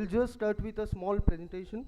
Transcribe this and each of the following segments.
I'll just start with a small presentation.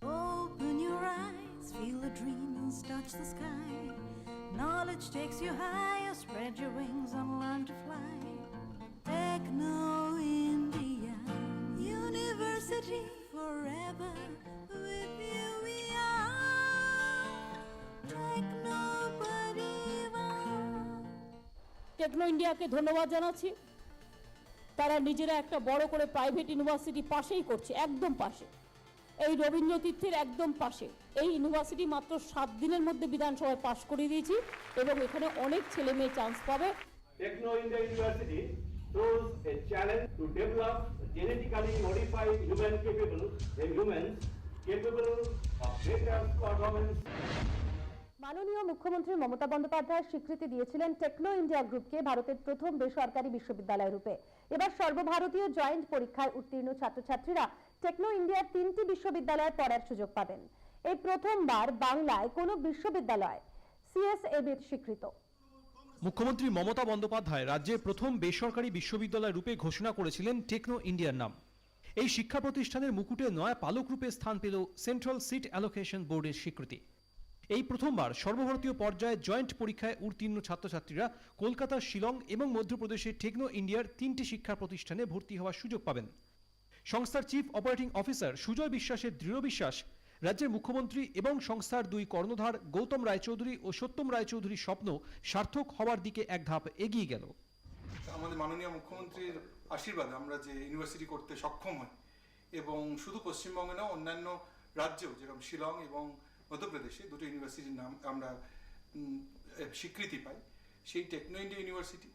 Open your eyes, feel the dreams touch the sky. Knowledge takes you higher, spread your wings and learn to fly. Techno India University, forever with you we are. Techno Parivar. Techno ইন্ডিয়াকে ধন্যবাদ জানাচ্ছি। তারা নিজেরা একটা বড় করে private university পাশেই করছে, একদম পাশে, এই রবীন্দ্র তীর্থের একদম পাশে। এই ইউনিভার্সিটি মাত্র 7 দিনের মধ্যে বিধানসভায় পাশ করে দিয়েছি এবং এখানে অনেক ছেলে মেয়ে চান্স পাবে। Techno India university throws a challenge to develop genetically modified humans capable of greater performance. মাননীয় মুখ্যমন্ত্রী মমতা বন্দ্যোপাধ্যায় স্বীকৃতি দিয়েছিলেন টেকনো ইন্ডিয়া গ্রুপকে ভারতের প্রথম বেসরকারি বিশ্ববিদ্যালয় রূপে। এবার সর্বভারতীয় জয়েন্ট পরীক্ষায় উত্তীর্ণ ছাত্রছাত্রীরা টেকনো ইন্ডিয়ার 3টি বিশ্ববিদ্যালয়ে পড়ার সুযোগ পাবেন। এই প্রথমবার বাংলায় কোনো বিশ্ববিদ্যালয় সিএসএবির স্বীকৃত। মুখ্যমন্ত্রী মমতা বন্দ্যোপাধ্যায় রাজ্যের প্রথম বেসরকারি বিশ্ববিদ্যালয় রূপে ঘোষণা করেছিলেন টেকনো ইন্ডিয়ার নাম। এই শিক্ষা প্রতিষ্ঠানের মুকুটে নয়া পালক রূপে স্থান পেল সেন্ট্রাল সিট অ্যালোকেশন বোর্ডের স্বীকৃতি। এই প্রথমবার সর্বভারতীয় পর্যায়ে জয়েন্ট পরীক্ষায় উত্তীর্ণ ছাত্রছাত্রীরা কলকাতা, শিলং এবং মধ্যপ্রদেশের টেকনো ইন্ডিয়ার 3টি শিক্ষা প্রতিষ্ঠানে ভর্তি হওয়ার সুযোগ পাবেন। সংস্থার চিফ অপারেটিং অফিসার সুজয় বিশ্বাসের দৃঢ় বিশ্বাস, রাজ্যের মুখ্যমন্ত্রী এবং সংস্থার 2 কর্ণধার গৌতম রায়চৌধুরী ও সত্যম রায়চৌধুরীর স্বপ্ন সার্থক হওয়ার দিকে এক ধাপ এগিয়ে গেল। আমাদের মাননীয় মুখ্যমন্ত্রীর আশীর্বাদে আমরা যে ইউনিভার্সিটি করতে সক্ষম হই এবং শুধু পশ্চিমবঙ্গে না, অন্যান্য রাজ্যেও যেরকম শিলং এবং মধ্যপ্রদেশে 2টো ইউনিভার্সিটির নাম আমরা স্বীকৃতি পাই। সেই Techno India university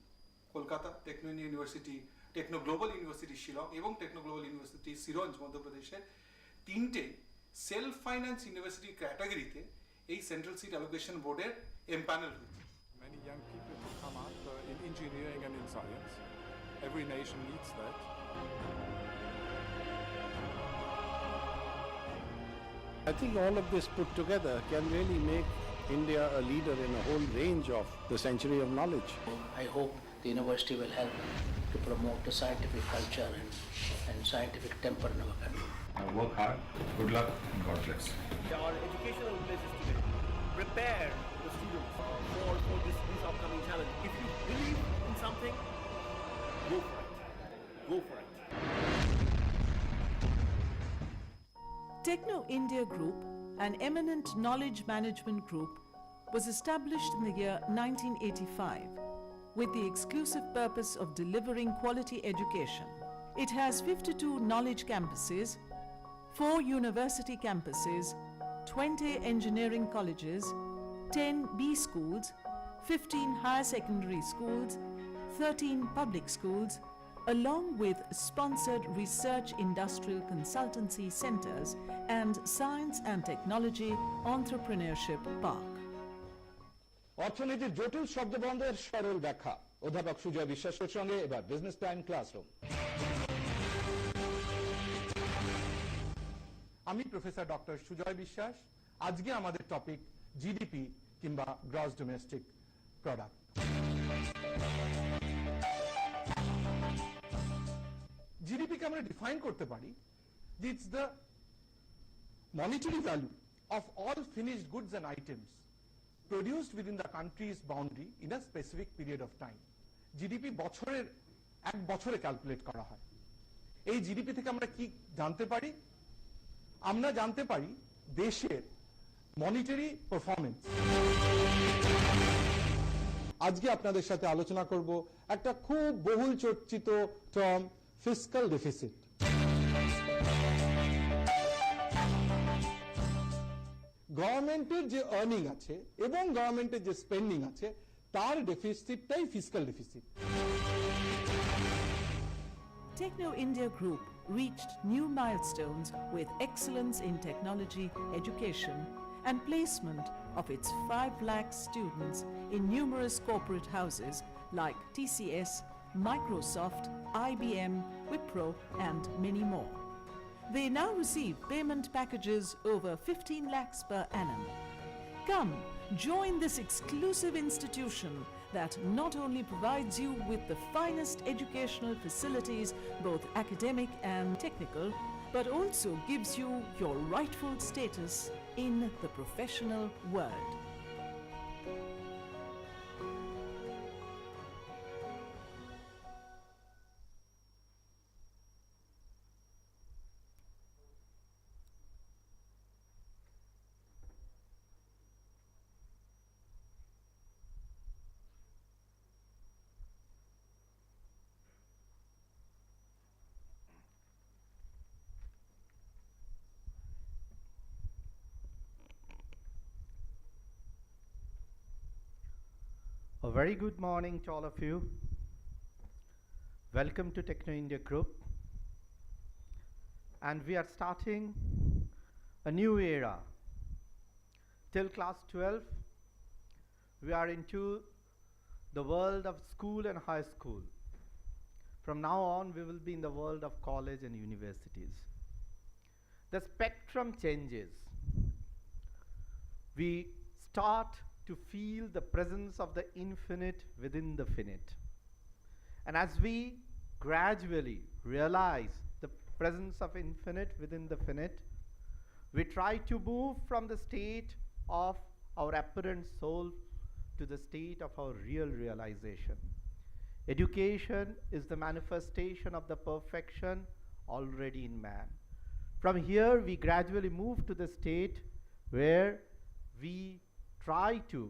Kolkata, Techno India university, Techno global university Shillong এবং টেকনো গ্লোবাল ইউনিভার্সিটি সিরঞ্জ মধ্যপ্রদেশের 3টে সেলফ ফাইন্যান্স ইউনিভার্সিটি ক্যাটাগরিতে এই সেন্ট্রাল সিট অ্যালোকেশন বোর্ডের এমপ্যানেল হয়েছে। Many young people to come up in engineering and in science. Every nation needs that. I think all of this put together can really make India a leader in a whole range of the century of knowledge. I hope the university will help to promote the scientific culture and scientific temper in our country. Work hard, good luck, and God bless. Our educational places today prepare the students for this upcoming challenge. If you believe in something, go for it. Go for it. Techno India Group, an eminent knowledge management group, was established in the year 1985 with the exclusive purpose of delivering quality education. It has 52 knowledge campuses, 4 university campuses, 20 engineering colleges, 10 B schools, 15 higher secondary schools, 13 public schools, along with sponsored research industrial consultancy centers and science and technology entrepreneurship park. অর্থনীতির জটিল শব্দবন্ধের সরল ব্যাখ্যা অধ্যাপক সুজয় বিশ্বাসের সঙ্গে এবার business time classroom. আমি professor doctor Sujoy বিশ্বাস। আজকে আমাদের টপিক জিডিপি কিংবা গ্রস ডোমেস্টিক প্রোডাক্ট। জিডিপিকে আমরা ডিফাইন করতে পারি যে it's the monetary value of all finished goods and items produced within the country's boundary in a specific period of time. GDP বছরের এক বছরে ক্যালকুলেট করা হয়। এই জিডিপি থেকে আমরা কি জানতে পারি? আমরা জানতে পারি দেশের মনিটারি পারফরম্যান্স। আজকে আপনাদের সাথে আলোচনা করব একটা খুব বহুল চর্চিত টার্ম ফিসক্যাল ডেফিসিট। গভর্নমেন্টের যে আর্নিং আছে এবং গভর্নমেন্টের যে স্পেন্ডিং আছে তার ডেফিসিটটাই fiscal deficit. Techno India Group reached new milestones with excellence in technology, education, and placement of its 5 lakh students in numerous corporate houses like TCS, Microsoft, IBM, Wipro, and many more. They now receive payment packages over 15 lakhs per annum. Come, join this exclusive institution that not only provides you with the finest educational facilities, both academic and technical, but also gives you your rightful status in the professional world. A very good morning to all of you. Welcome to Techno India Group. And we are starting a new era. Till class 12, we are into the world of school and high school. From now on, we will be in the world of college and universities. The spectrum changes. We start to feel the presence of the infinite within the finite. And as we gradually realize the presence of infinite within the finite, we try to move from the state of our apparent soul to the state of our real realization. Education is the manifestation of the perfection already in man. From here, we gradually move to the state where we try to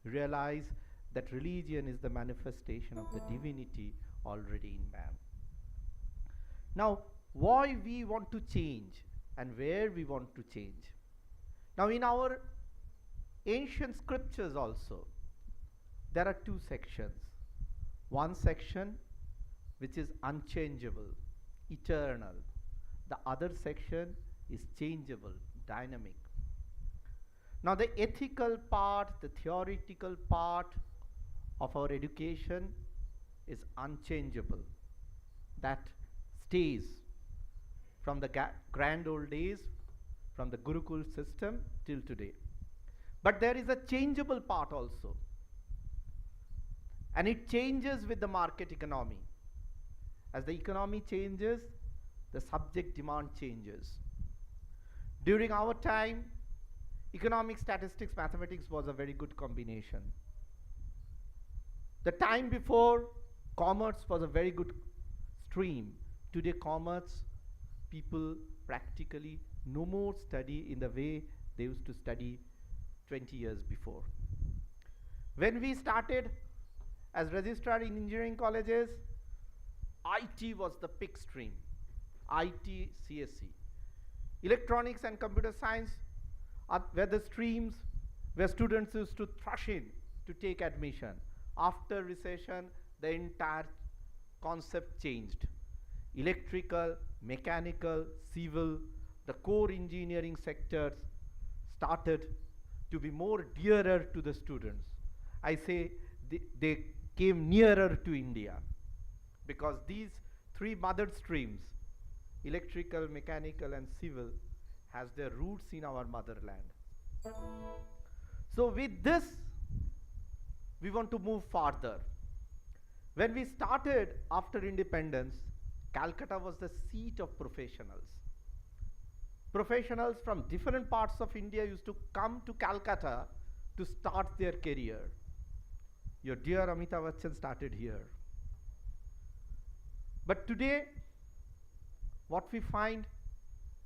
realize that religion is the manifestation of the divinity already in man. Now, why we want to change and where we want to change? Now, in our ancient scriptures also, there are 2 sections. One section which is unchangeable, eternal. The other section is changeable, dynamic. Now, the ethical part, the theoretical part of our education is unchangeable. That stays from the grand old days, from the Gurukul system till today. But there is a changeable part also. And it changes with the market economy. As the economy changes, the subject demand changes. During our time, economics, statistics, mathematics was a very good combination. The time before, commerce was a very good stream. Today, commerce, people practically no more study in the way they used to study 20 years before. When we started as registrar in engineering colleges, IT was the pick stream. IT, CSE. Electronics and computer science were the streams where students used to thrush in to take admission. After recession, the entire concept changed. Electrical, mechanical, civil, the core engineering sectors started to be more dearer to the students. I say they came nearer to India because these 3 mother streams, electrical, mechanical, and civil, has their roots in our motherland. So with this, we want to move farther. When we started after independence, Calcutta was the seat of professionals. Professionals from different parts of India used to come to Calcutta to start their career. Your dear Amitabh Bachchan started here. But today, what we find,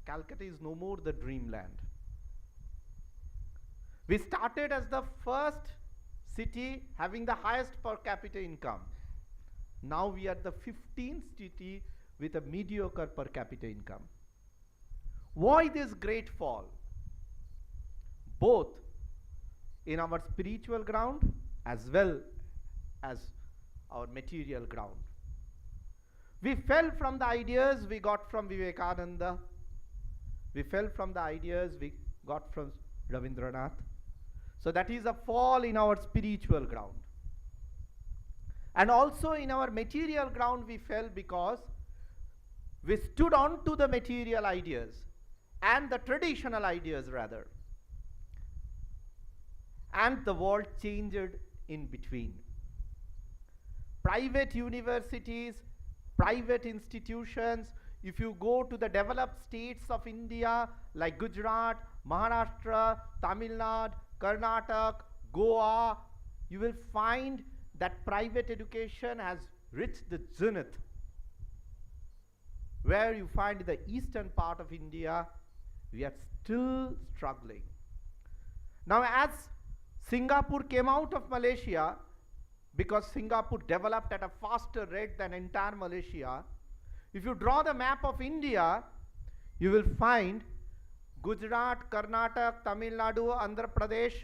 Calcutta is no more the dreamland. We started as the first city having the highest per capita income. Now we are the 15th city with a mediocre per capita income. Why this great fall? Both in our spiritual ground as well as our material ground. We fell from the ideas we got from Vivekananda. We fell from the ideas we got from Ravindranath. So that is a fall in our spiritual ground. And also in our material ground we fell because we stood on to the material ideas and the traditional ideas rather. And the world changed in between. Private universities, private institutions, if you go to the developed states of India like Gujarat, Maharashtra, Tamil Nadu, Karnataka, Goa, you will find that private education has reached the zenith. Where you find the eastern part of India, we are still struggling. Now as Singapore came out of Malaysia, because Singapore developed at a faster rate than entire Malaysia, if you draw the map of India, you will find Gujarat, Karnataka, Tamil Nadu, Andhra Pradesh,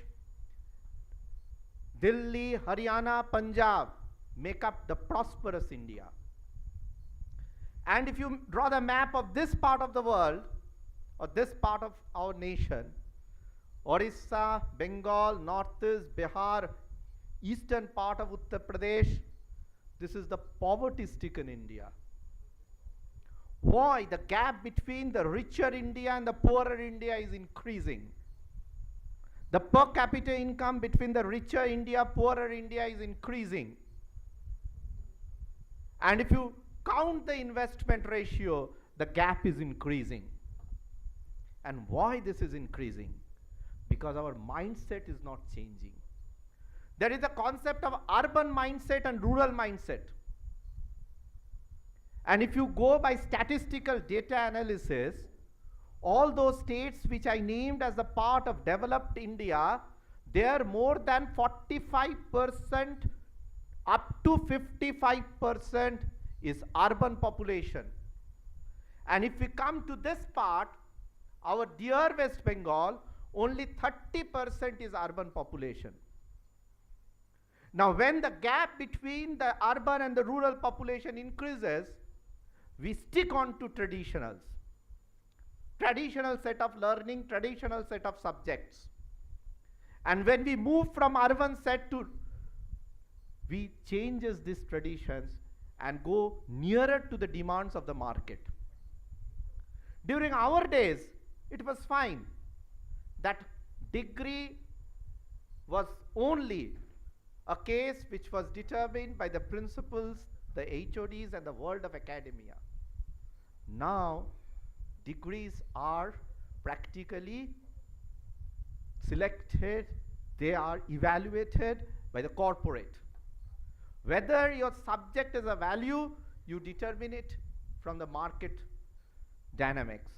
Delhi, Haryana, Punjab make up the prosperous India. And if you draw the map of this part of the world, or this part of our nation, Orissa, Bengal, Northeast, Bihar, eastern part of Uttar Pradesh, this is the poverty-stricken India. Why? The gap between the richer India and the poorer India is increasing. The per capita income between the richer India, poorer India is increasing. And if you count the investment ratio, the gap is increasing. And why this is increasing? Because our mindset is not changing. There is a concept of urban mindset and rural mindset. And if you go by statistical data analysis, all those states which I named as a part of developed India, they are more than 45% up to 55% is urban population. And if we come to this part, our dear West Bengal, only 30% is urban population. Now when the gap between the urban and the rural population increases, we stick on to traditional set of learning, traditional set of subjects. And when we move from urban set to, we changes these traditions and go nearer to the demands of the market. During our days, it was fine. That degree was only a case which was determined by the principals, the HODs and the world of academia. Now, degrees are practically selected, they are evaluated by the corporate. Whether your subject is a value, you determine it from the market dynamics.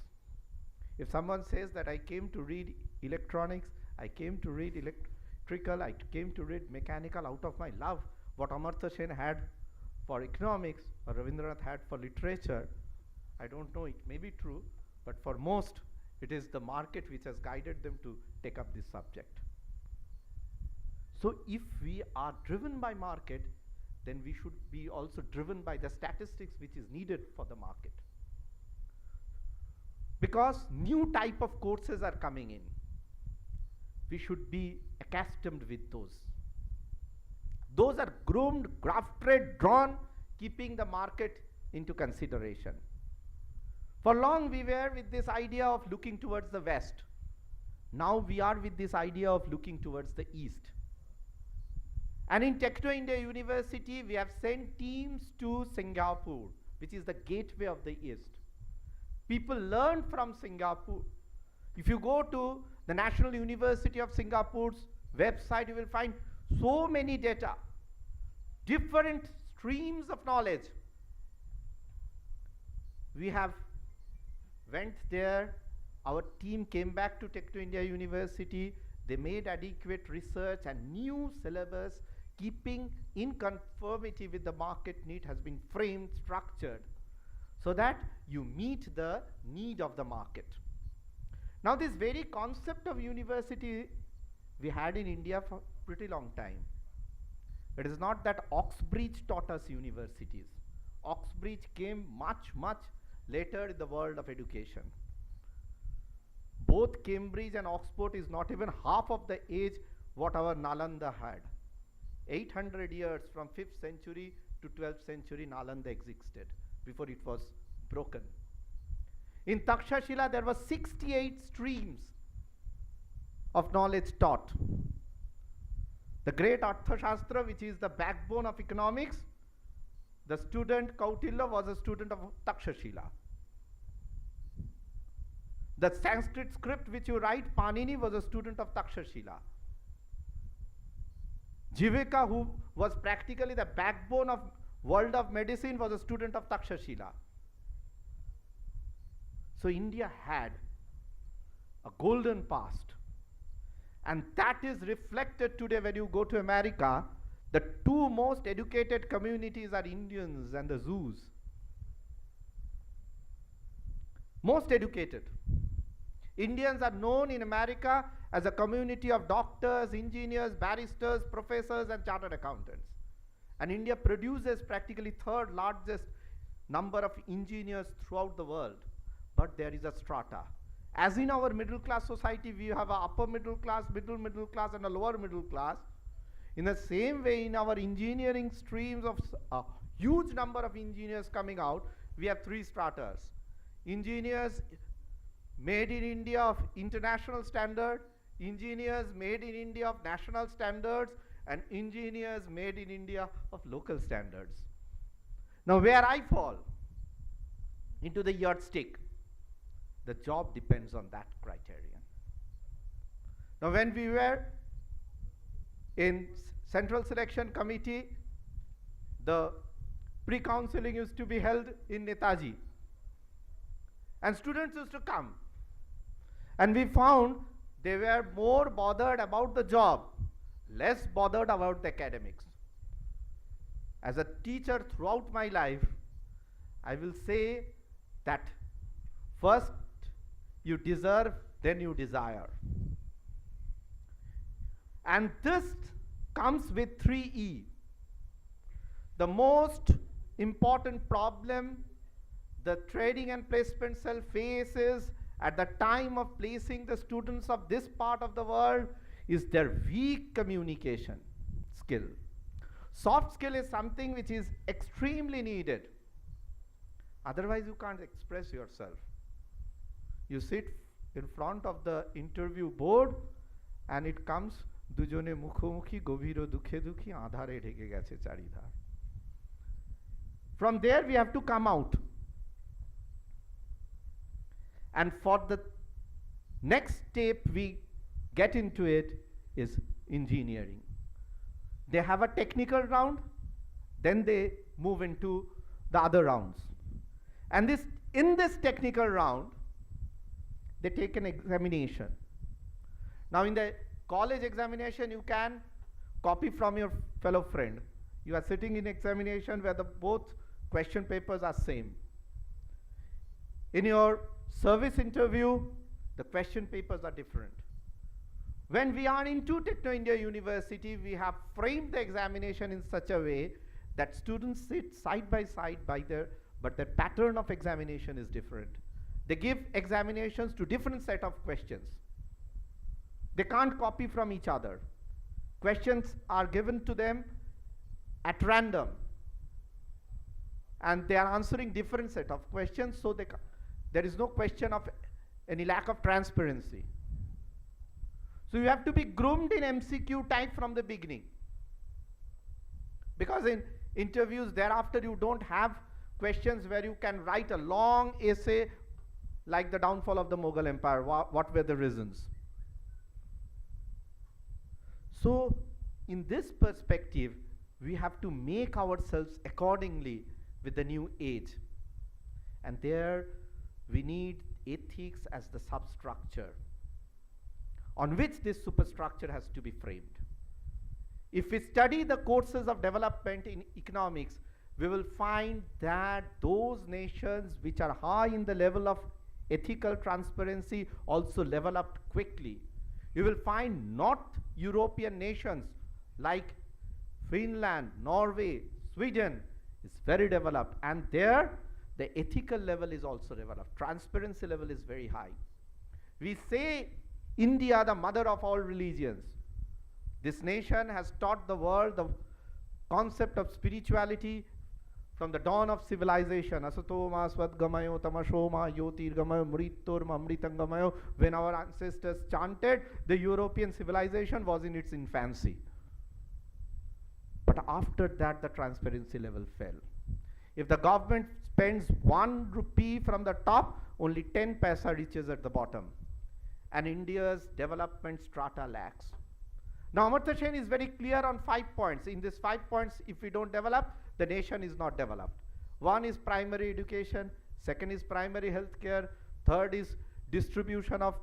If someone says that I came to read electronics, I came to read electrical, I came to read mechanical out of my love, what Amartya Sen had for economics or Ravindranath had for literature, I don't know, it may be true, but for most, it is the market which has guided them to take up this subject. So if we are driven by market, then we should be also driven by the statistics which is needed for the market. Because new type of courses are coming in. We should be accustomed with those. Those are groomed, grafted, drawn, keeping the market into consideration. For long we were with this idea of looking towards the west. Now we are with this idea of looking towards the east. And in Techno India University, we have sent teams to Singapore, which is the gateway of the east. People learn from Singapore. If you go to the National University of Singapore's website, you will find so many data, different streams of knowledge. We have went there, our team came back to Techno India University, They made adequate research, and new syllabus keeping in conformity with the market need has been framed, structured, so that you meet the need of the market. Now this very concept of university we had in India for pretty long time. It is not that Oxbridge taught us universities. Oxbridge came much later in the world of education. Both Cambridge and Oxford is not even half of the age what our Nalanda had. 800 years from 5th century to 12th century Nalanda existed before it was broken. In Takshashila there were 68 streams of knowledge taught. The great Arthashastra, which is the backbone of economics, the student Kautilya was a student of Takshashila. The Sanskrit script which you write, Panini, was a student of Takshashila. Jivika, who was practically the backbone of world of medicine, was a student of Takshashila. So India had a golden past, and that is reflected today when you go to America. The two most educated communities are Indians and the Zoos. Most educated. Indians are known in America as a community of doctors, engineers, barristers, professors, and chartered accountants. And India produces practically third largest number of engineers throughout the world. But there is a strata. As in our middle class society, we have an upper middle class, middle class, and a lower middle class. In the same way, in our engineering streams of a huge number of engineers coming out, we have three stratas. Engineers made in India of international standard, engineers made in India of national standards, and engineers made in India of local standards. Now where I fall into the yardstick, the job depends on that criterion. Now when we were in Central Selection Committee, the pre-counseling used to be held in Netaji, and students used to come, and we found they were more bothered about the job, less bothered about the academics. As a teacher throughout my life, I will say that first you deserve, then you desire. And this comes with 3E. The most important problem the training and placement cell faces at the time of placing the students of this part of the world is their weak communication skill. Soft skill is something which is extremely needed. Otherwise you can't express yourself. You sit in front of the interview board and it comes dujone mukhomukhi gobhiro dukhe dukhi adhare dheke geche charidhar. From there we have to come out. And for the next step we get into it is engineering. They have a technical round, then they move into the other rounds. And in this technical round, they take an examination. Now in the college examination, you can copy from your fellow friend. You are sitting in examination where both question papers are same. In your service interview, the question papers are different. When we are into Techno India University, we have framed the examination in such a way that students sit side by side but their pattern of examination is different. They give examinations to different set of questions. They can't copy from each other. Questions are given to them at random, and they are answering different set of questions, so there is no question of any lack of transparency. So you have to be groomed in MCQ type from the beginning, because in interviews thereafter you don't have questions where you can write a long essay like the downfall of the Mughal Empire, what were the reasons. So in this perspective, we have to make ourselves accordingly with the new age, and there we need ethics as the substructure. on which this superstructure has to be framed. If we study the courses of development in economics, we will find that those nations which are high in the level of ethical transparency also level up quickly. You will find North European nations like Finland, Norway, Sweden is very developed, and there the ethical level is also developed. Transparency level is very high. We say India, the mother of all religions. This nation has taught the world the concept of spirituality from the dawn of civilization. Asatoma swadgamayo tamashoma yotirgamayo mriturma amritangamayo. When our ancestors chanted, the European civilization was in its infancy. But after that, the transparency level fell. If the government spends 1 rupee from the top, only 10 paisa reaches at the bottom. And India's development strata lacks. Now, Amartya Sen is very clear on 5 points. In these 5 points, if we don't develop, the nation is not developed. 1 is primary education, 2nd is primary health care, 3rd is distribution of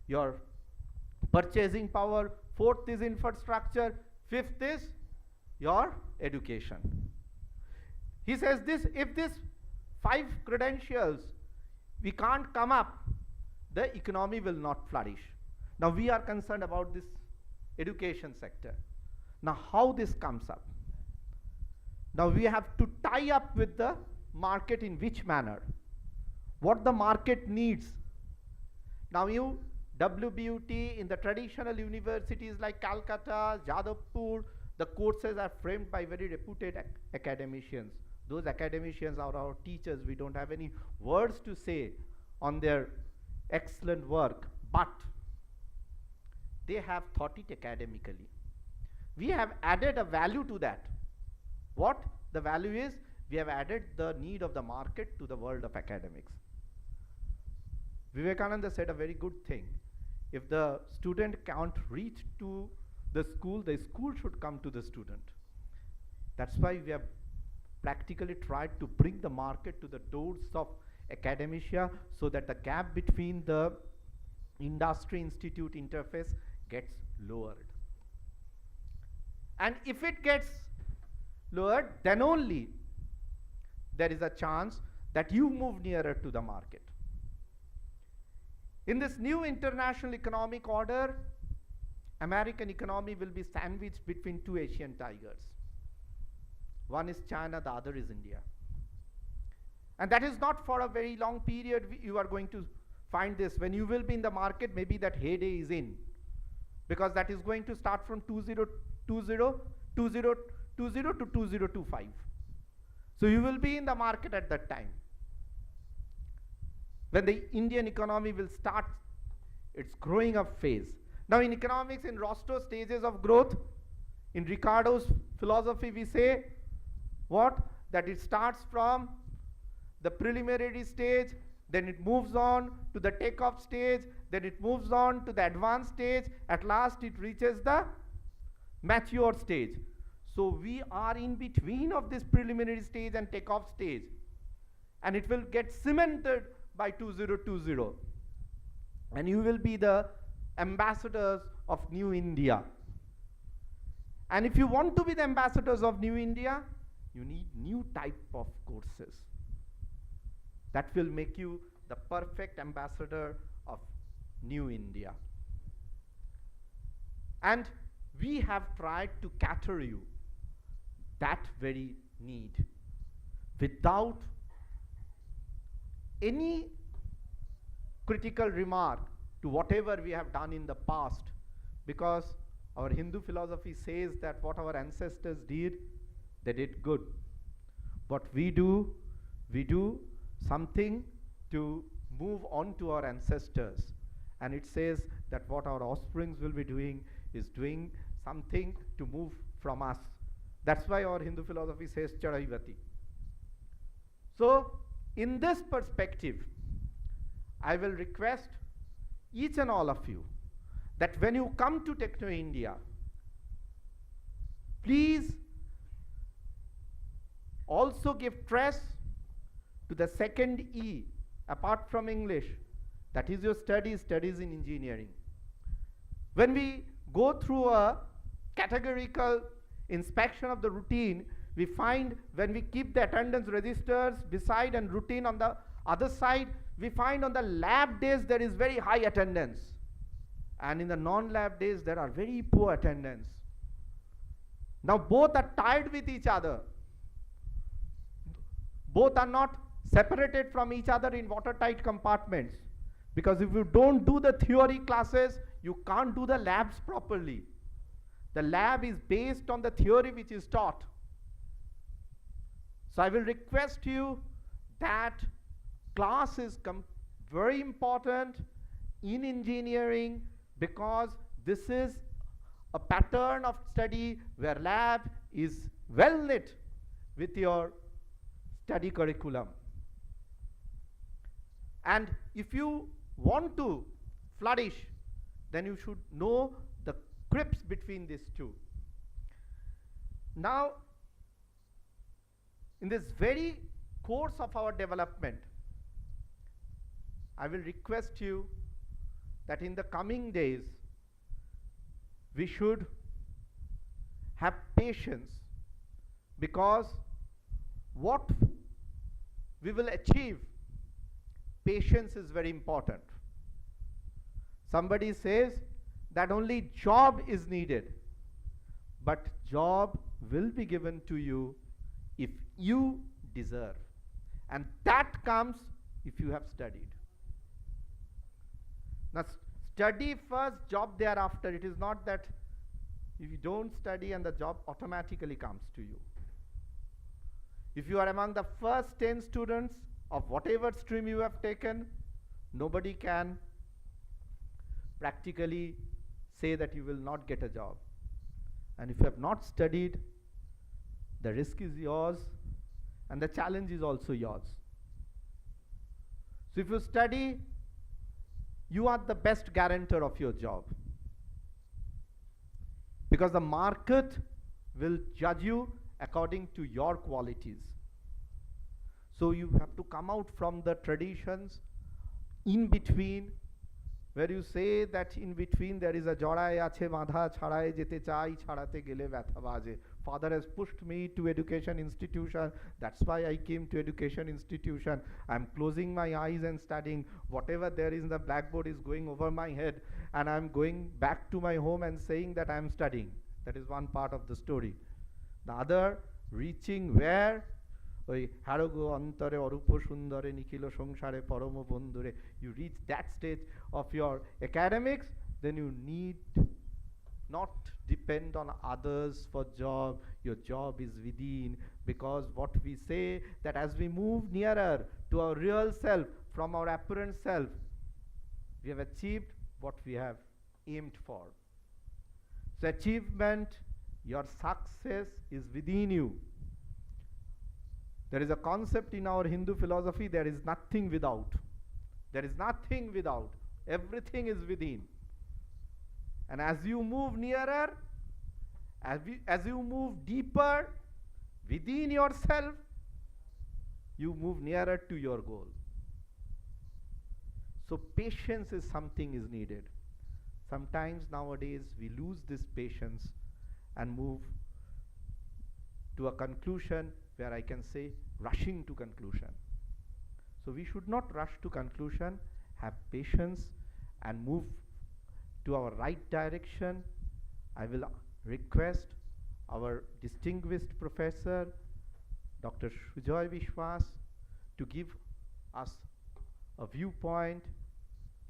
your purchasing power, 4th is infrastructure, 5th is your education. He says this, if these 5 credentials we can't come up, the economy will not flourish. Now we are concerned about this education sector. Now how this comes up? Now we have to tie up with the market in which manner? What the market needs. Now you, WBUT, in the traditional universities like Calcutta, Jadavpur, the courses are framed by very reputed academicians. Those academicians are our teachers. We don't have any words to say on their excellent work, but they have thought it academically. We have added a value to that. What the value is? We have added the need of the market to the world of academics. Vivekananda said a very good thing. If the student can't reach to the school should come to the student. That's why we have practically tried to bring the market to the doors of academia, so that the gap between the industry institute interface gets lowered. And if it gets lowered, then only there is a chance that you move nearer to the market. In this new international economic order, American economy will be sandwiched between 2 Asian tigers. One is China, the other is India. And that is not for a very long period you are going to find this. When you will be in the market, maybe that heyday is in. Because that is going to start from 2020 to 2025. So you will be in the market at that time, when the Indian economy will start its growing up phase. Now in economics, in Rostow's stages of growth, in Ricardo's philosophy, we say what? That it starts from the preliminary stage, then it moves on to the takeoff stage, then it moves on to the advanced stage, at last it reaches the mature stage. So we are in between of this preliminary stage and takeoff stage, and it will get cemented by 2020, and you will be the ambassadors of New India. And if you want to be the ambassadors of New India, you need new type of courses that will make you the perfect ambassador of New India. And we have tried to cater you that very need without any critical remark to whatever we have done in the past, because our Hindu philosophy says that what our ancestors did, they did good. What we do something to move on to our ancestors. And it says that what our offsprings will be doing is doing something to move from us. That's why our Hindu philosophy says Chadaivati. So, in this perspective, I will request each and all of you that when you come to Techno India, please also give stress to the second E, apart from English, that is your studies in engineering. When we go through a categorical inspection of the routine, we find when we keep the attendance registers beside and routine on the other side, we find on the lab days there is very high attendance, and in the non-lab days there are very poor attendance. Now both are tied with each other. Both are not separated from each other in watertight compartments, because if you don't do the theory classes, you can't do the labs properly. The lab is based on the theory which is taught. So I will request you that class is very important in engineering, because this is a pattern of study where lab is well knit with your study curriculum. And if you want to flourish, then you should know the grips between these two. Now, in this very course of our development, I will request you that in the coming days, we should have patience, because what we will achieve, patience is very important. Somebody says that only job is needed, but job will be given to you if you deserve, and that comes if you have studied. Now study first, job thereafter. It is not that if you don't study and the job automatically comes to you. If you are among the first 10 students of whatever stream you have taken, nobody can practically say that you will not get a job. And if you have not studied, the risk is yours and the challenge is also yours. So if you study, you are the best guarantor of your job, because the market will judge you according to your qualities. So you have to come out from the traditions in between, where you say that in between there is a jorai ache madha chharaye jete chai chharate gele vyatha baje. Father has pushed me to education institution, that's why I came to education institution. I'm closing my eyes and studying. Whatever there is in the blackboard is going over my head, and I'm going back to my home and saying that I'm studying. That is one part of the story. The other, reaching where ওই হারগো অন্তরে অরূপ সুন্দরে নিখিল সংসারে পরম বন্ধুরে, you reach that stage of your academics, then you need not depend on others for job. Your job is within, because what we say that as we move nearer to our real self from our apparent self, we have achieved what we have aimed for. So achievement, your success is within you. There is a concept in our Hindu philosophy, there is nothing without. There is nothing without. Everything is within. And as you move nearer, as you move deeper within yourself, you move nearer to your goal. So patience is something is needed. Sometimes nowadays we lose this patience and move to a conclusion where I can say rushing to conclusion. So we should not rush to conclusion, have patience and move to our right direction. I will request our distinguished professor, Dr. Sujoy Vishwas, to give us a viewpoint.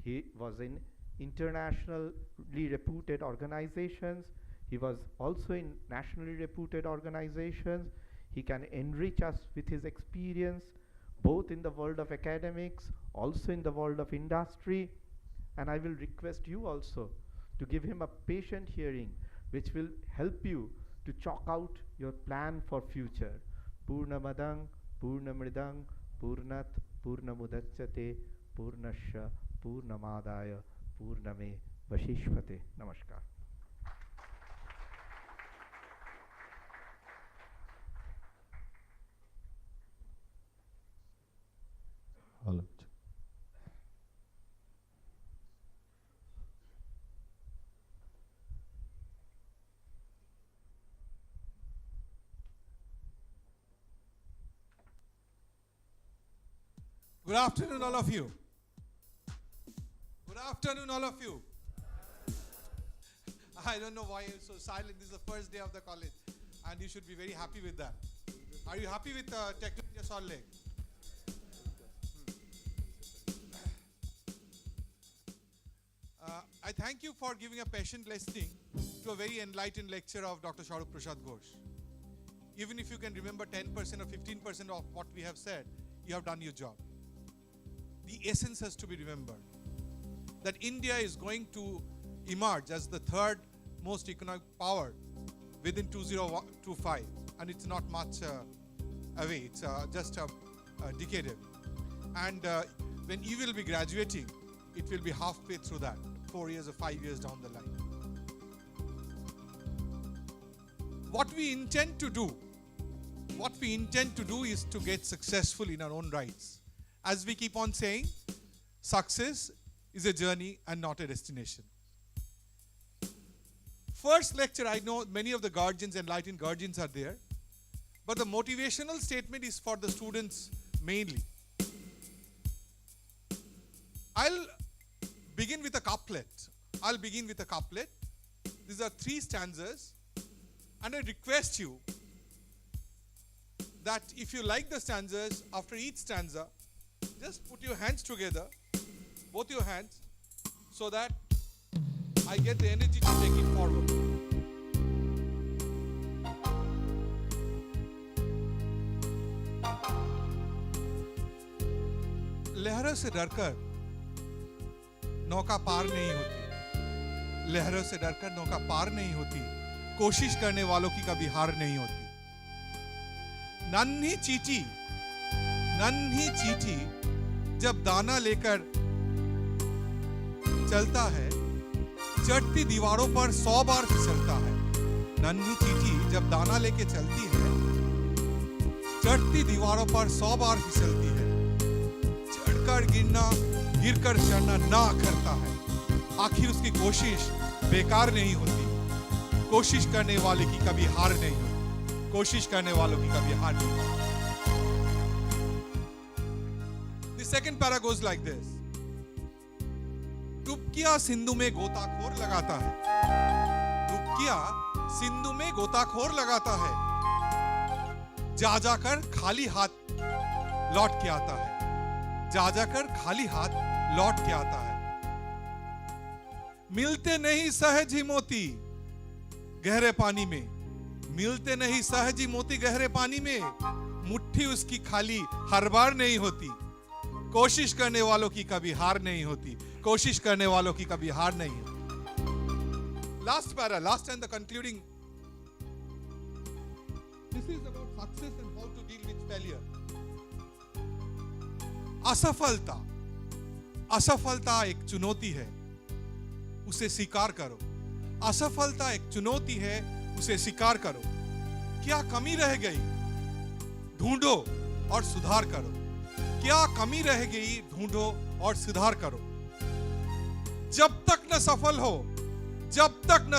He was in internationally reputed organizations. He was also in nationally reputed organizations. He can enrich us with his experience, both in the world of academics, also in the world of industry. And I will request you also to give him a patient hearing, which will help you to chalk out your plan for future. Purnamadang, Purnamridang, Purnat, Purnamudachyate, Purnasya, Purnamadaya, Purname, Vashishvate. Namaskar. Good afternoon, all of you. Good afternoon, all of you. I don't know why you're so silent. This is the first day of the college, and you should be very happy with that. Are you happy with Techno India Salt Lake? I thank you for giving a patient listening to a very enlightened lecture of Dr. Saurabh Prasad Ghosh. Even if you can remember 10% or 15% of what we have said, you have done your job. The essence has to be remembered. That India is going to emerge as the third most economic power within 2025, and it's not much away. It's just a decade away. And when you will be graduating, it will be halfway through that, 4 years or 5 years down the line. What we intend to do is to get successful in our own rights. As we keep on saying, success is a journey and not a destination. First lecture, I know many of the guardians, enlightened guardians are there, but the motivational statement is for the students mainly. I'll begin with a couplet. These are 3 stanzas, and I request you that if you like the stanzas, after each stanza, just put your hands together, both your hands, so that I get the energy to take it forward. लहरों से डरकर नौका पार नहीं होती, लहरों से डरकर नौका पार नहीं होती, कोशिश करने वालों की कभी हार नहीं होती। नन्ही चींटी जब दाना लेकर चलता है, चढ़ती दीवारों पर 100 बार फिसलता है। नन्ही चींटी जब दाना लेके चलती है, चढ़ती दीवारों पर 100 बार फिसलती है। चढ़कर गिरना, गिरकर चढ़ना ना करता है, आखिर उसकी कोशिश बेकार नहीं होती। कोशिश करने वाले की कभी हार नहीं होती, कोशिश करने वालों की कभी हार नहीं होती। The second para goes like this. Dubkiya Sindhu में गोताखोर लगाता है, डुबकिया सिंधु में गोताखोर लगाता है, जा जाकर खाली हाथ लौट के आता है, जा जाकर खाली हाथ लौट के आता है। मिलते नहीं सहज ही मोती गहरे पानी में, मिलते नहीं सहज ही मोती गहरे पानी में, मुट्ठी उसकी खाली हर बार नहीं होती। कोशिश करने वालों की कभी हार नहीं होती, कोशिश करने वालों की कभी हार नहीं होती। Last para, last and the concluding. This is about success and how to deal with failure. असफलता एक चुनौती है, उसे स्वीकार करो। असफलता एक चुनौती है, उसे स्वीकार करो। क्या कमी रह गई, ढूंढो और सुधार करो। क्या कमी रह गई, ढूंढो और सुधार करो। जब तक न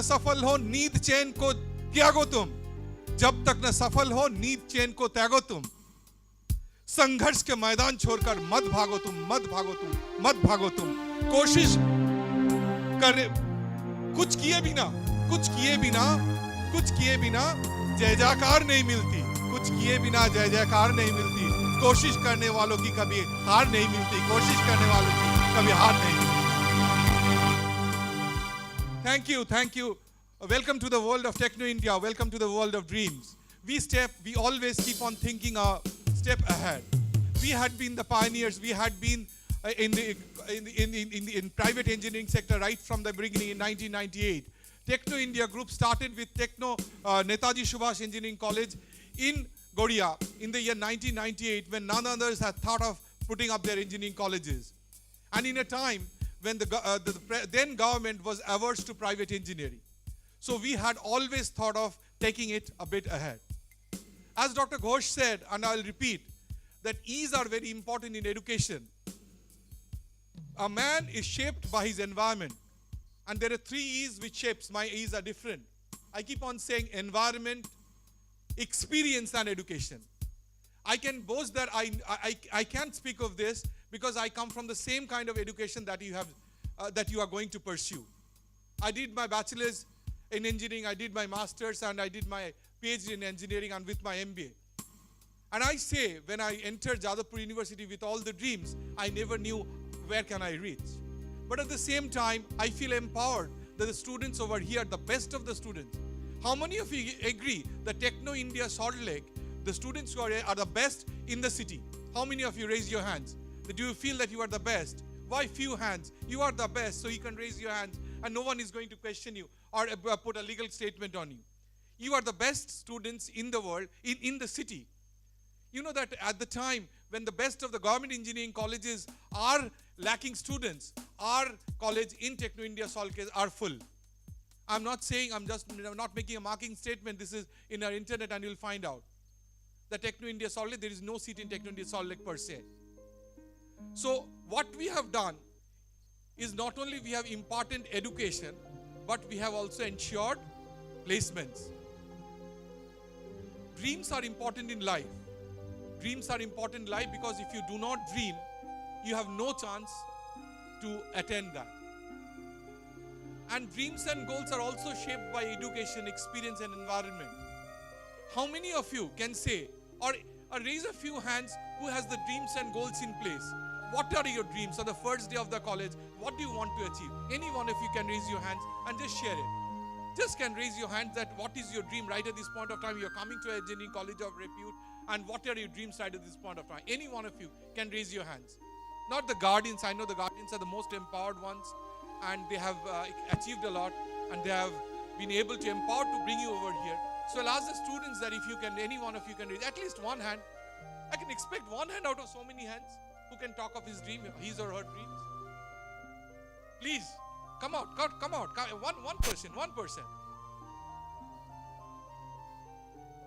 सफल हो नींद चैन को त्यागो तुम, जब तक न सफल हो नींद चैन को त्यागो तुम। संघर्ष के मैदान छोड़कर मत भागो तुम, मत भागो तुम, मत भागो तुम। कोशिश करे, कुछ किए बिना जय जयकार नहीं मिलती, कुछ किए बिना जय जयकार नहीं मिलती। कोशिश करने वालों की कभी हार नहीं मिलती, कोशिश करने वालों की कभी हार नहीं मिलती। Thank you. Welcome to the world of Techno India. Welcome to the world of dreams. We always keep on thinking a step ahead. We had been the pioneers. We had been in private engineering sector right from the beginning in 1998. Techno India Group started with Techno Netaji Subhash Engineering College in Godia in the year 1998, when none others had thought of putting up their engineering colleges. And in a time when the then government was averse to private engineering. So we had always thought of taking it a bit ahead. As Dr. Ghosh said, and I'll repeat, that E's are very important in education. A man is shaped by his environment. And there are 3 E's which shapes. My E's are different. I keep on saying environment, experience and education. I can boast that I can speak of this because I come from the same kind of education that you have, that you are going to pursue. I did my bachelor's in engineering, I did my master's, and I did my PhD in engineering and with my MBA. And I say, when I entered Jadavpur University with all the dreams, I never knew where can I reach. But at the same time, I feel empowered that the students over here, the best of the students. How many of you agree that Techno India Salt Lake, the students who are the best in the city? How many of you raise your hands? Do you feel that you are the best? Why few hands? You are the best, so you can raise your hands and no one is going to question you or put a legal statement on you. You are the best students in the world, in the city. You know that at the time when the best of the government engineering colleges are lacking students, our college in Techno India Salt Lake are full. I'm not saying, I'm just not making a marking statement. This is in our internet and you'll find out. The Techno India Salt Lake, there is no seat in Techno India Salt Lake per se. So what we have done is not only we have imparted education, but we have also ensured placements. Dreams are important in life. Dreams are important in life because if you do not dream, you have no chance to attain that. And dreams and goals are also shaped by education, experience and environment. How many of you can say, or raise a few hands who has the dreams and goals in place? What are your dreams on the first day of the college? What do you want to achieve? Any one of you can raise your hands and just share it. Just can raise your hands that what is your dream right at this point of time. You're coming to a engineering college of repute, and what are your dreams right at this point of time? Any one of you can raise your hands. Not the guardians. I know the guardians are the most empowered ones, and they have achieved a lot, and they have been able to empower to bring you over here. So I'll ask the students that if you can, any one of you can raise at least one hand. I can expect one hand out of so many hands who can talk of his dream, his or her dreams. Please, come out, come out. One person.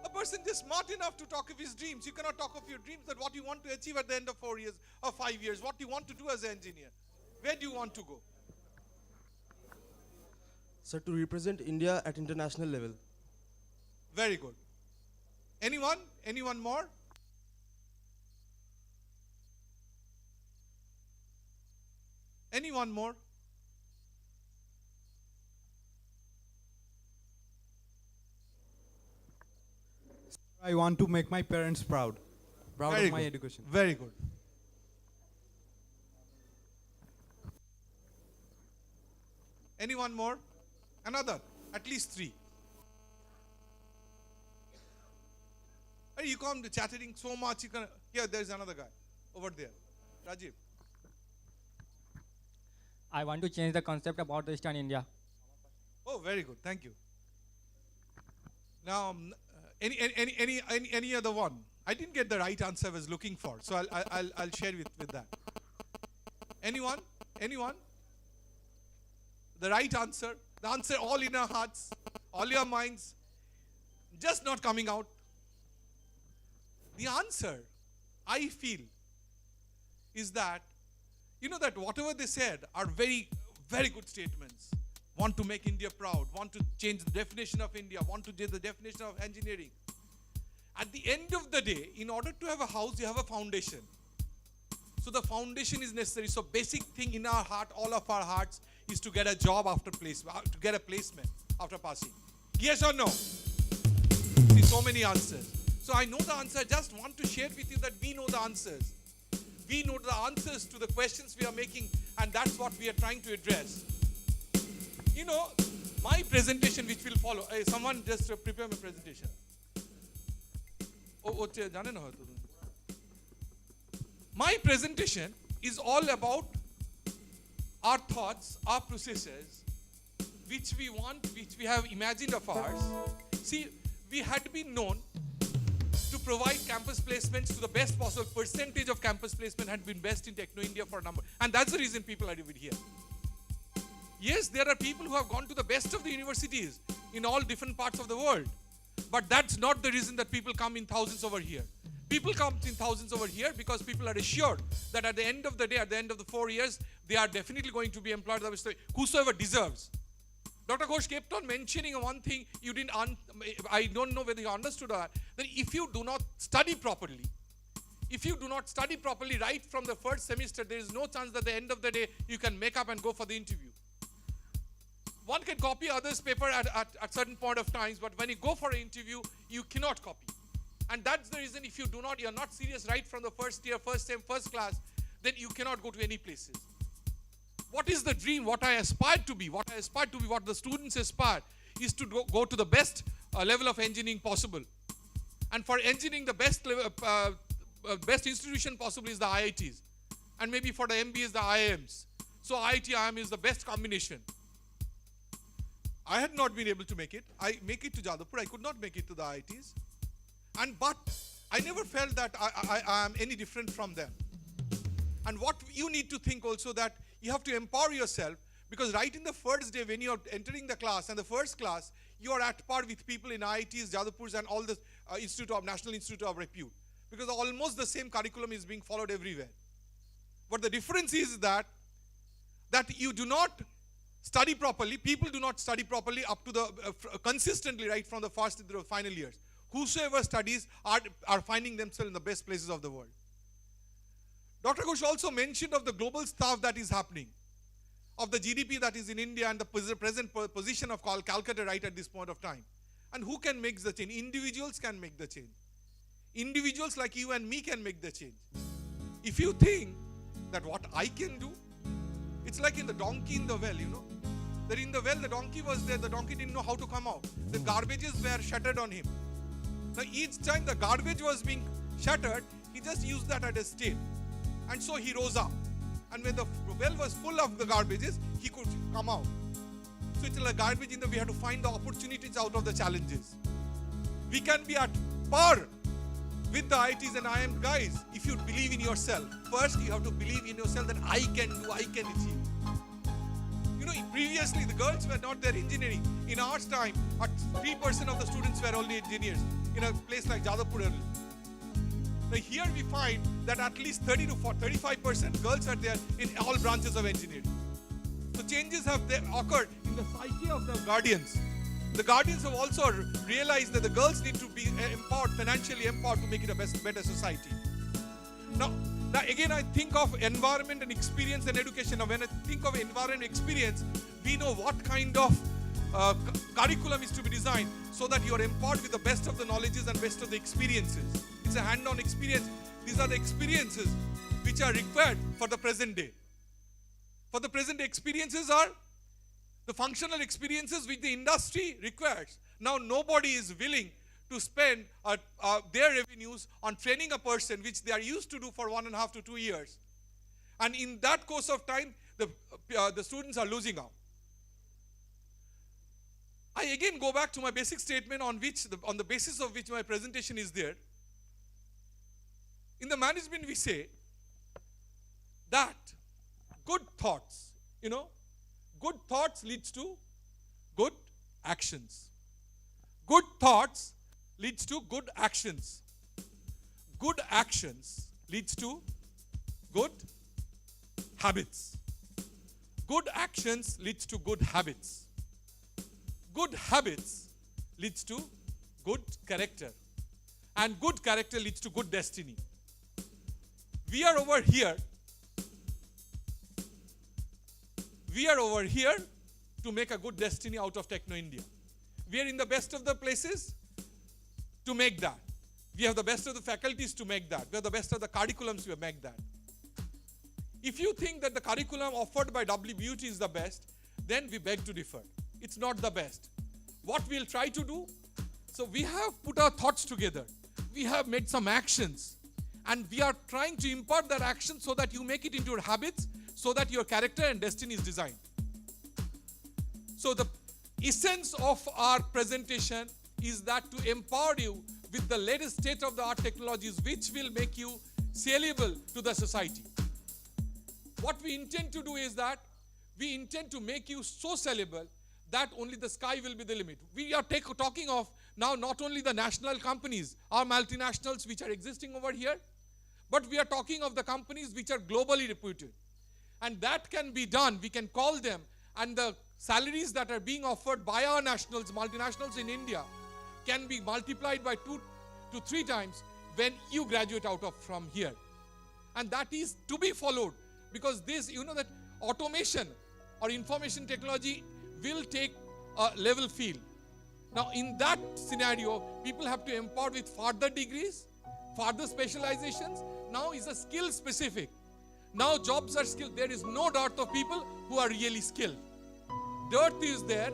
A person just smart enough to talk of his dreams. You cannot talk of your dreams, that what you want to achieve at the end of 4 years or 5 years, what you want to do as an engineer. Where do you want to go? Sir, to represent India at international level. Very good. Anyone? Anyone more? Anyone more? I want to make my parents proud Very of my good. education. Very good. Anyone more? Another? At least 3. Hey, you come chattering so much. You can. Here, there is another guy over there. Rajiv. I want to change the concept about the Eastern India. Oh, very good. Thank you. Now, any other one? I didn't get the right answer I was looking for, so I'll share with that. Anyone? Anyone? The right answer? The answer all in our hearts, all your minds, just not coming out. The answer, I feel, is that, you know, that whatever they said are very, very good statements. Want to make India proud, want to change the definition of India, want to change the definition of engineering. At the end of the day, in order to have a house, you have a foundation. So the foundation is necessary. So basic thing in our heart, all of our hearts, is to get a job after placement, to get a placement after passing. Yes or no? See, so many answers. So I know the answer. I just want to share with you that we know the answers. We know the answers to the questions we are making, and that's what we are trying to address. You know, my presentation which will follow, someone just prepare my presentation. My presentation is all about our thoughts, our processes, which we want, which we have imagined of ours. See, we had been known to provide campus placements to the best possible percentage of campus placement had been best in Techno India for a number. And that's the reason people are over here. Yes, there are people who have gone to the best of the universities in all different parts of the world. But that's not the reason that people come in thousands over here. People come in thousands over here because people are assured that at the end of the day, at the end of the 4 years, they are definitely going to be employed. Whosoever deserves. Dr. Ghosh kept on mentioning one thing you didn't, I don't know whether you understood that if you do not study properly, if if you do not study properly right from the first semester, there is no chance that at the end of the day you can make up and go for the interview. One can copy others' paper at certain point of times, but when you go for an interview, you cannot copy. And that's the reason if you're not serious right from the first year, first sem, first class, then you cannot go to any places. What is the dream? What I aspire to be? What the students aspire is to go to the best level of engineering possible. And for engineering, the best institution possible is the IITs. And maybe for the MBAs, the IIMs. So IIT, IIM is the best combination. I had not been able to make it. I make it to Jadavpur. I could not make it to the IITs. But I never felt that I am any different from them. And what you need to think also that you have to empower yourself, because right in the first day when you are entering the class and the first class, you are at par with people in IITs, Jadavpurs and all the National Institute of Repute. Because almost the same curriculum is being followed everywhere. But the difference is that you do not study properly, people do not study properly up to the consistently right from the first to the final years. Whosoever studies are finding themselves in the best places of the world. Dr. Ghosh also mentioned of the global stuff that is happening, of the GDP that is in India and the present position of Calcutta right at this point of time. And who can make the change? Individuals can make the change. Individuals like you and me can make the change. If you think that what I can do, it's like in the donkey in the well, That in the well, the donkey was there, the donkey didn't know how to come out. The garbages were shattered on him. Now each time the garbage was being shattered, he just used that as a stake. And so he rose up. And when the well was full of the garbages, he could come out. So it's like garbage in the we have to find the opportunities out of the challenges. We can be at par with the IITs and IIM guys if you believe in yourself. First, you have to believe in yourself that I can do, I can achieve. Previously the girls were not there engineering. In our time, 3% of the students were only engineers in a place like Jadavpur. Now here we find that at least 30 to 35% girls are there in all branches of engineering. So changes have occurred in the psyche of the guardians. The guardians have also realized that the girls need to be empowered, financially empowered to make it a better society. Now again, I think of environment and experience and education. Now when I think of environment and experience, we know what kind of curriculum is to be designed so that you are empowered with the best of the knowledges and best of the experiences. It's a hand-on experience. These are the experiences which are required for the present day. For the present day experiences are the functional experiences which the industry requires. Now nobody is willing to spend their revenues on training a person which they are used to do for 1.5 to 2 years. And in that course of time, the students are losing out. I again go back to my basic statement on the basis of which my presentation is there. In the management we say that good thoughts, good thoughts leads to good actions. Good thoughts leads to good actions. Good actions leads to good habits. Good actions leads to good habits. Good habits leads to good character. And good character leads to good destiny. We are over here to make a good destiny out of Techno India. We are in the best of the places to make that. We have the best of the faculties to make that. We have the best of the curriculums to make that. If you think that the curriculum offered by WBUT is the best, then we beg to differ. It's not the best. What we'll try to do, so we have put our thoughts together. We have made some actions. And we are trying to impart that action so that you make it into your habits, so that your character and destiny is designed. So the essence of our presentation is that to empower you with the latest state-of-the-art technologies which will make you saleable to the society. What we intend to do is that we intend to make you so saleable that only the sky will be the limit. We are talking of now not only the national companies, our multinationals which are existing over here, but we are talking of the companies which are globally reputed. And that can be done, we can call them, and the salaries that are being offered by our nationals, multinationals in India, can be multiplied by 2 to 3 times when you graduate out of from here. And that is to be followed, because this, you know, that automation or information technology will take a level field. Now in that scenario, people have to empower with further degrees, further specializations. Now is a skill specific. Now jobs are skilled. There is no dearth of people who are really skilled. Dearth is there.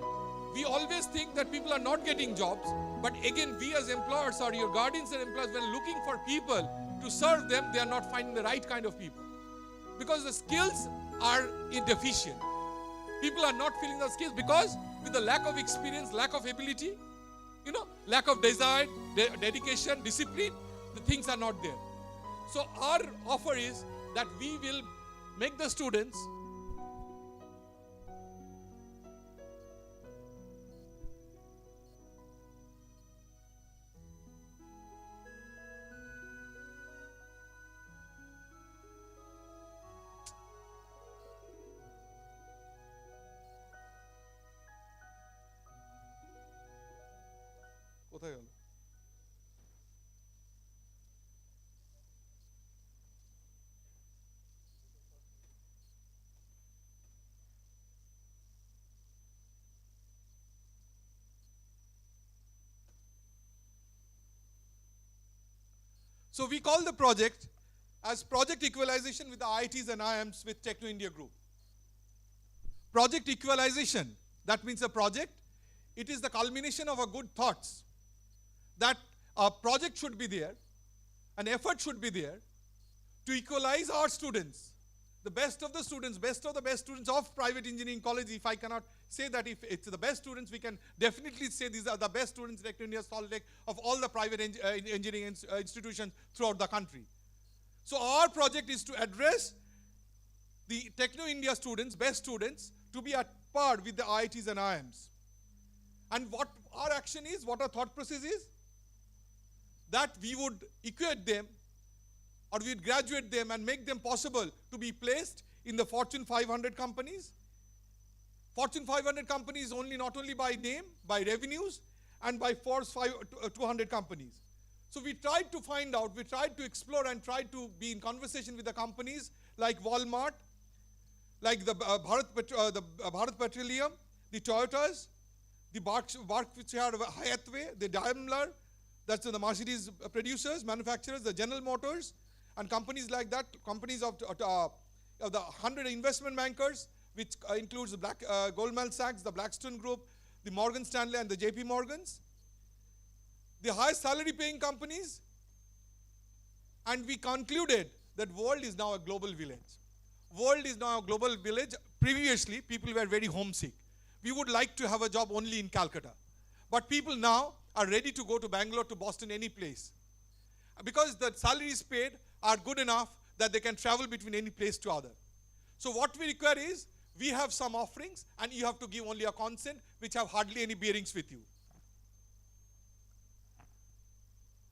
We always think that people are not getting jobs, but again, we as employers or your guardians and employers, when looking for people to serve them, they are not finding the right kind of people, because the skills are deficient. People are not filling the skills because with the lack of experience, lack of ability, you know, lack of desire, dedication, discipline, the things are not there. So our offer is that we will make the students কোথায় গেল? So we call the project as Project Equalization with the IITs and IIMs with Techno India Group. Project Equalization, that means a project. It is the culmination of our good thoughts, that a project should be there, an effort should be there to equalize our students, the best of the students, best of the best students of private engineering college. If I cannot say that if it's the best students, we can definitely say these are the best students in Techno India Soltech of all the private engineering institutions throughout the country. So our project is to address the Techno India students, best students, to be at par with the IITs and IIMs. And what our action is, what our thought process is, that we would equate them, or we would graduate them and make them possible to be placed in the Fortune 500 companies. Fortune 500 companies only, not only by name, by revenues, and by Forbes 200 companies. So we tried to find out, we tried to explore and tried to be in conversation with the companies like Walmart, like the Bharat Petroleum, the Toyotas, the Berkshire Hathaway, the Daimler, that's the Mercedes producers, manufacturers, the General Motors, and companies like that, companies of the 100 investment bankers, which includes the Goldman Sachs, the Blackstone Group, the Morgan Stanley and the JP Morgans, the high salary paying companies, and we concluded that world is now a global village. World is now a global village. Previously, people were very homesick. We would like to have a job only in Calcutta. But people now are ready to go to Bangalore, to Boston, any place. Because the salaries paid are good enough that they can travel between any place to other. So what we require is, we have some offerings and you have to give only a consent which have hardly any bearings with you.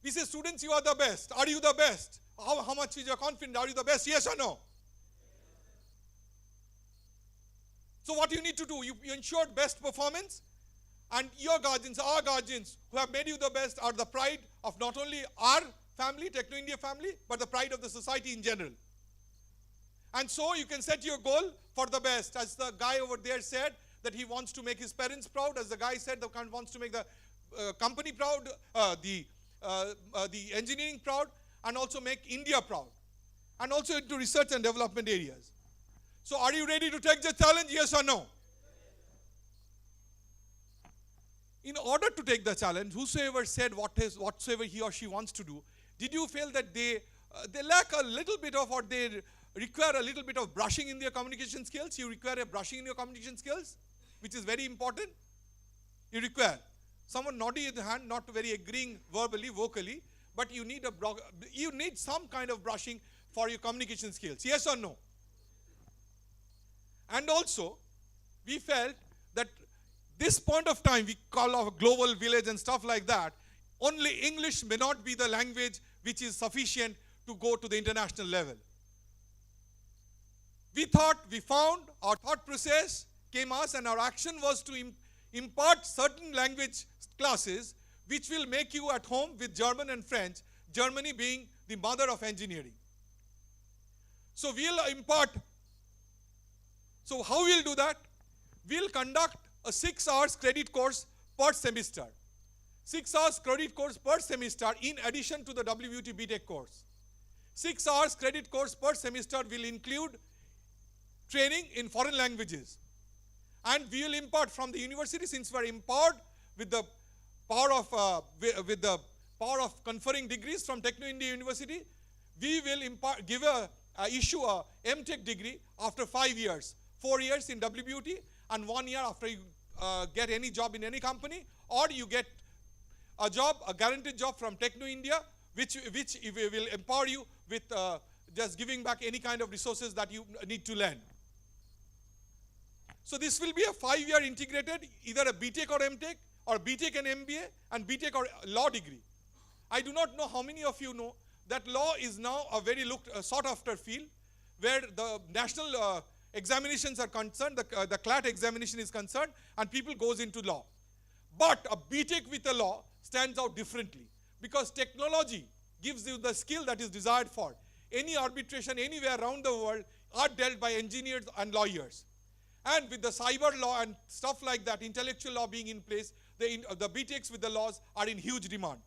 We say, students, you are the best. Are you the best? How much is your confidence? Are you the best? Yes or no? So what you need to do, you ensure best performance, and your guardians, our guardians, who have made you the best, are the pride of not only our family, Techno India family, but the pride of the society in general. And so you can set your goal for the best. As the guy over there said, that he wants to make his parents proud. As the guy said, the wants to make the company proud, the engineering proud, and also make India proud. And also into research and development areas. So are you ready to take the challenge, yes or no? In order to take the challenge, whosoever said whatsoever he or she wants to do, did you feel that they lack a little bit of, or they require a little bit of brushing in their communication skills? You require a brushing in your communication skills, which is very important. You require. Someone nodding his hand, not very agreeing verbally, vocally, but you need some kind of brushing for your communication skills. Yes or no? And also, we felt that this point of time, we call our global village and stuff like that, only English may not be the language which is sufficient to go to the international level. We found, our thought process came us, and our action was to impart certain language classes which will make you at home with German and French Germany being the mother of engineering. So we'll impart. So how we'll do that? We'll conduct a 6 hours credit course per semester. 6 hours credit course per semester in addition to the WBUT BTech course. 6 hours credit course per semester will include training in foreign languages. And we will impart from the university, since we are empowered with the power of conferring degrees from Techno India University, we will issue a MTech degree after 5 years, 4 years in WBUT and 1 year after you get any job in any company, or you get a job, a guaranteed job from Techno India, which will empower you with just giving back any kind of resources that you need to learn. So this will be a 5-year integrated, either a BTech or MTech, or BTech and MBA, and BTech or law degree. I do not know how many of you know that law is now a very sought after field, where the national examinations are concerned, the CLAT examination is concerned, and people goes into law. But a BTech with a law stands out differently, because technology gives you the skill that is desired for. Any arbitration anywhere around the world are dealt by engineers and lawyers. And with the cyber law and stuff like that, intellectual law being in place, the BTechs with the laws are in huge demand.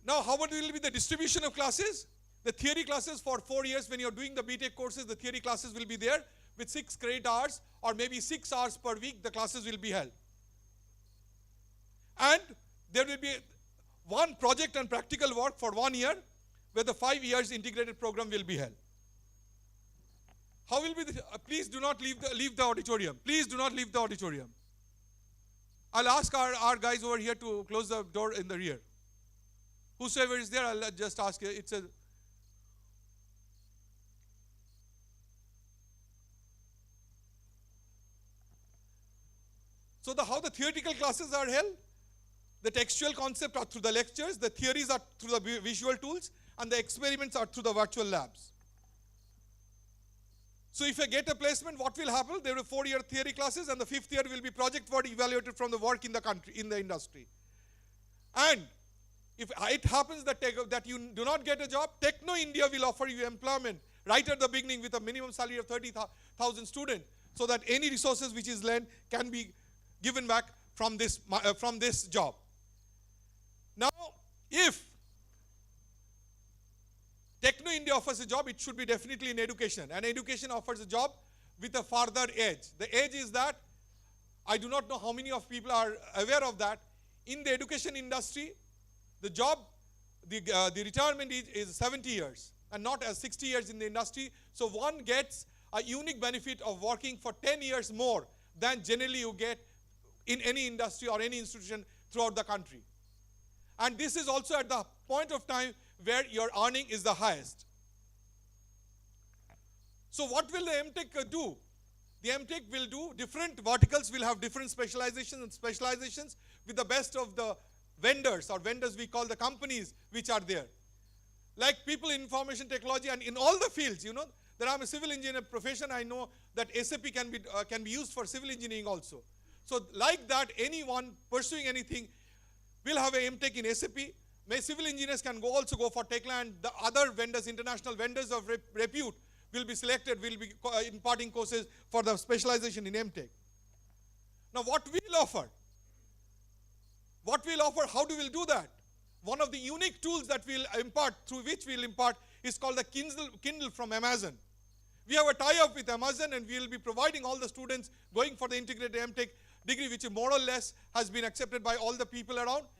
Now, how will be the distribution of classes? The theory classes for 4 years, when you're doing the BTech courses, the theory classes will be there with 6 credit hours, or maybe 6 hours per week, the classes will be held. And there will be one project and practical work for 1 year, where the 5 years integrated program will be held. How will be the, please do not leave the auditorium. Please do not leave the auditorium. I'll ask our guys over here to close the door in the rear. Whosoever is there, I'll just ask you. So how the theoretical classes are held, the textual concepts are through the lectures, the theories are through the visual tools, and the experiments are through the virtual labs. So if I get a placement, what will happen? There will be 4-year theory classes, and the 5th year will be project work evaluated from the work in the country, in the industry. And if it happens that you do not get a job, Techno India will offer you employment right at the beginning with a minimum salary of 30,000 students, so that any resources which is learned can be given back from this job. Now, if Techno India offers a job, it should be definitely in education. And education offers a job with a further edge. The edge is that, I do not know how many of people are aware of that, in the education industry, the job, the retirement is 70 years and not as 60 years in the industry. So one gets a unique benefit of working for 10 years more than generally you get in any industry or any institution throughout the country. And this is also at the point of time where your earning is the highest. So what will the MTech do? The MTech will do different verticals, will have different specializations and specializations with the best of the vendors, or vendors we call the companies which are there. Like people in information technology and in all the fields, you know, that I'm a civil engineer profession, I know that SAP can be used for civil engineering also. So like that, anyone pursuing anything will have a MTech in SAP. Civil engineers can also go for Tekla, and the other vendors, international vendors of repute, will be selected, will be imparting courses for the specialization in MTech. Now what we'll offer? How do we do that? One of the unique tools that we'll impart, through which we'll impart, is called the Kindle from Amazon. We have a tie-up with Amazon, and we'll be providing all the students going for the integrated MTech degree, which more or less has been accepted by all the people around.